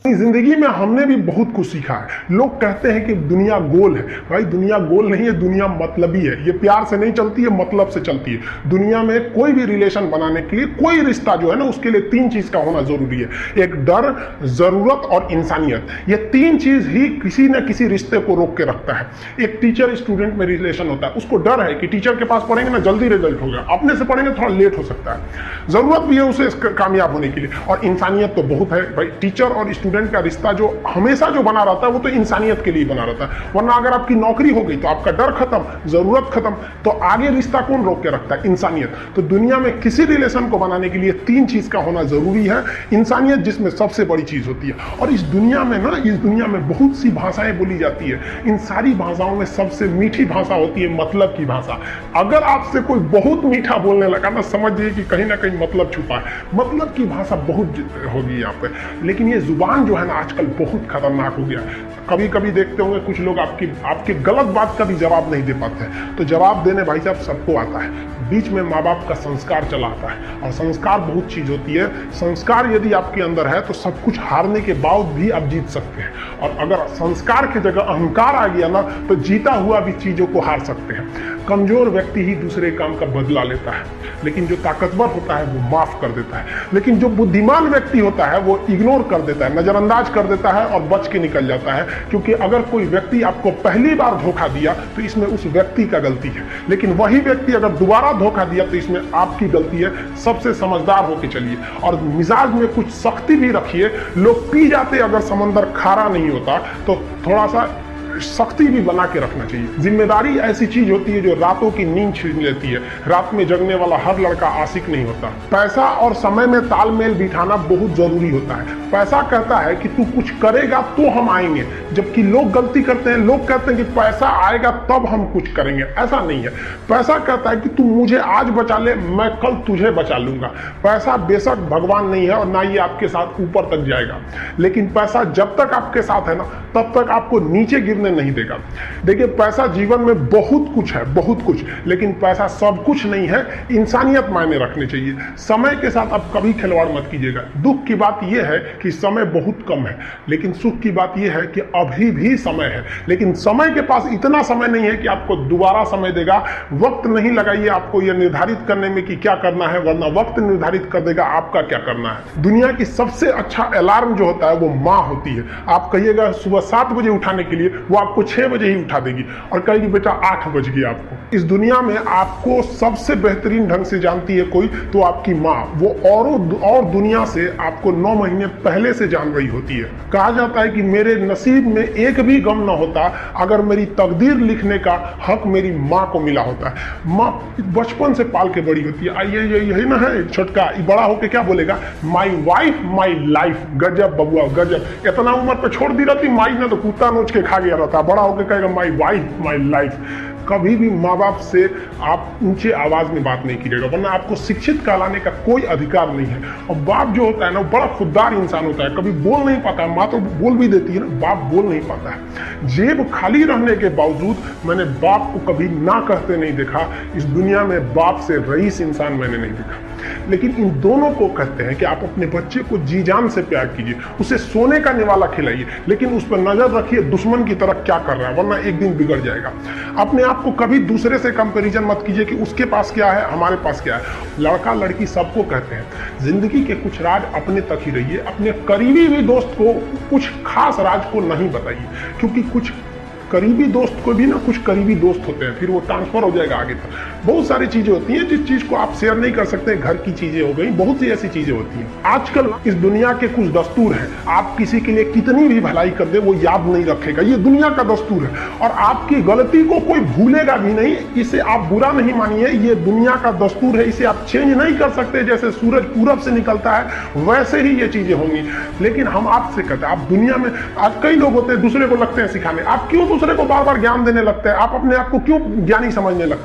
जिंदगी में हमने भी बहुत कुछ सीखा है। लोग कहते हैं कि दुनिया गोल है। भाई दुनिया गोल नहीं है, दुनिया मतलबी है। ये प्यार से नहीं चलती है, मतलब से चलती है। दुनिया में कोई भी रिलेशन बनाने के लिए, कोई रिश्ता जो है ना, उसके लिए तीन चीज का होना जरूरी है। एक डर, जरूरत और इंसानियत। ये तीन चीज ही किसी न किसी रिश्ते को रोक के रखता है। एक टीचर स्टूडेंट में रिलेशन होता है, उसको डर है कि टीचर के पास पढ़ेंगे ना जल्दी रिजल्ट होगा, अपने से पढ़ेंगे थोड़ा लेट हो सकता है। जरूरत भी है उसे कामयाब होने के लिए, और इंसानियत तो बहुत है भाई। टीचर और स्टूडेंट का रिश्ता जो हमेशा जो बना रहता है वो तो इंसानियत के लिए बना रहता है। वरना अगर आपकी नौकरी हो गई तो आपका डर खत्म, जरूरत खत्म, तो आगे रिश्ता कौन रोक के रखता है? इंसानियत। तो दुनिया में किसी रिलेशन को बनाने के लिए तीन चीज का होना जरूरी है। इंसानियत जिसमें सबसे बड़ी चीज होती है। और इस दुनिया में ना, इस दुनिया में बहुत सी भाषाएं बोली जाती है। इन सारी भाषाओं में सबसे मीठी भाषा होती है मतलब की भाषा। अगर आपसे कोई बहुत मीठा बोलने लगा ना, समझिए कि कहीं ना कहीं मतलब छुपा है। मतलब की भाषा बहुत होगी यहाँ पे। लेकिन ये जुबान जो है ना, आजकल बहुत खतरनाक हो गया। कभी कभी देखते होंगे कुछ लोग आपकी गलत बात का भी जवाब नहीं दे पाते हैं। तो जवाब देने भाई साहब सबको आता है। बीच में माँ बाप का संस्कार चला आता है, और संस्कार बहुत चीज होती है। संस्कार यदि आपके अंदर है तो सब कुछ हारने के बाद भी आप जीत सकते हैं। और अगर संस्कार की जगह अहंकार आ गया ना, तो जीता हुआ भी चीजों को हार सकते हैं। कमजोर व्यक्ति ही दूसरे काम का बदला लेता है, लेकिन जो ताकतवर होता है वो माफ कर देता है। लेकिन जो बुद्धिमान व्यक्ति होता है वो इग्नोर कर देता है, नजरअंदाज कर देता है और बच के निकल जाता है। क्योंकि अगर कोई व्यक्ति आपको पहली बार धोखा दिया तो इसमें उस व्यक्ति का गलती है, लेकिन वही व्यक्ति अगर दोबारा धोखा दिया तो इसमें आपकी गलती है। सबसे समझदार होके चलिए, और मिजाज में कुछ सख्ती भी रखिए। लोग पी जाते अगर समंदर खारा नहीं होता, तो थोड़ा सा सख्ती भी बना के रखना चाहिए। जिम्मेदारी ऐसी चीज होती है जो रातों की नींद छीन लेती है। रात में जगने वाला हर लड़का आशिक नहीं होता। पैसा और समय में तालमेल बिठाना बहुत जरूरी होता है। पैसा कहता है कि तू कुछ करेगा तो हम आएंगे, जबकि लोग गलती करते हैं। लोग कहते हैं कि पैसा आएगा तब हम कुछ करेंगे। ऐसा नहीं है। पैसा कहता है कि तू मुझे आज बचा ले, मैं कल तुझे बचा लूंगा। पैसा बेशक भगवान नहीं है और ना ये आपके साथ ऊपर तक जाएगा, लेकिन पैसा जब तक आपके साथ है ना, तब तक आपको नीचे गिरने नहीं देगा। देखिए, पैसा जीवन में बहुत कुछ है, बहुत कुछ, लेकिन पैसा सब कुछ नहीं है। इंसानियत मायने रखनी चाहिए। समय के साथ आप कभी खिलवाड़ मत कीजिएगा। दुख की बात यह है कि समय बहुत कम है, लेकिन सुख की बात यह है कि अभी भी समय है। लेकिन समय के पास इतना समय नहीं है कि आपको दोबारा समय देगा। वक्त नहीं लगाइए आपको यह निर्धारित करने में कि क्या करना है, वरना वक्त निर्धारित कर देगा आपका क्या करना है। दुनिया की सबसे अच्छा अलार्म जो होता है वो माँ होती है। आप कहिएगा सुबह 7 बजे उठाने के लिए, वो आपको 6 बजे ही उठा देगी और कहेगी बेटा 8 बज गया आपको। इस दुनिया में आपको सबसे बेहतरीन ढंग से जानती है कोई, तो आपकी माँ। वो और दुनिया से आपको 9 महीने पहले से जान रही होती है। कहा जाता है कि मेरे नसीब में एक भी गम न होता अगर मेरी तकदीर लिखने का हक मेरी माँ को मिला होता है। माँ बचपन से पाल के बड़ी होती है। यही ना है छोटका, बड़ा होके क्या बोलेगा? My wife my life. गजब बबुआ गजब। इतना उम्र पे छोड़ दी रहती माई ने तो कुत्ता नोच के खा गया रहता। बड़ा होकर कहेगा माई वाइफ माई लाइफ। कभी भी माँ बाप से आप ऊंचे आवाज में बात नहीं कीजिएगा, वरना आपको शिक्षित कहलाने का कोई अधिकार नहीं है। और बाप जो होता है ना, बड़ा खुददार इंसान होता है। कभी बोल नहीं पाता है। माँ तो बोल भी देती है ना, बाप बोल नहीं पाता है। जेब खाली रहने के बावजूद मैंने बाप को कभी ना कहते नहीं देखा। इस दुनिया में बाप से रईस इंसान मैंने नहीं देखा। लेकिन इन दोनों को कहते हैं कि आप अपने बच्चे को जी जान से प्यार कीजिए, उसे सोने का निवाला खिलाइए, लेकिन उस पर नजर रखिए दुश्मन की तरफ क्या कर रहा है, वरना एक दिन बिगड़ जाएगा। अपने आप को कभी दूसरे से कंपैरिजन मत कीजिए कि उसके पास क्या है, हमारे पास क्या है। लड़का लड़की सबको कहते हैं। जिंदगी के कुछ राज अपने तक ही रहिए। अपने करीबी भी दोस्त को कुछ खास राज को नहीं बताइए, क्योंकि कुछ करीबी दोस्त को भी ना, कुछ करीबी दोस्त होते हैं, फिर वो ट्रांसफर हो जाएगा आगे तक। बहुत सारी चीजें होती हैं जिस चीज को आप शेयर नहीं कर सकते। घर की चीजें हो गई, बहुत सी ऐसी चीजें होती हैं। आजकल इस दुनिया के कुछ दस्तूर हैं। आप किसी के लिए कितनी भी भलाई कर दे वो याद नहीं रखेगा। ये दुनिया का दस्तूर है, और आपकी गलती को कोई भूलेगा भी नहीं। इसे आप बुरा नहीं मानिए, ये दुनिया का दस्तूर है। इसे आप चेंज नहीं कर सकते। जैसे सूरज पूरब से निकलता है वैसे ही ये चीजें होंगी। लेकिन हम आपसे कहते हैं, आप दुनिया में आज कई लोग होते हैं दूसरे को लगते हैं सिखाने। आप क्यों दूसरे को बार बार ज्ञान देने लगते हैं? आप अपने आप को क्यों ज्ञानी समझने लगते हैं?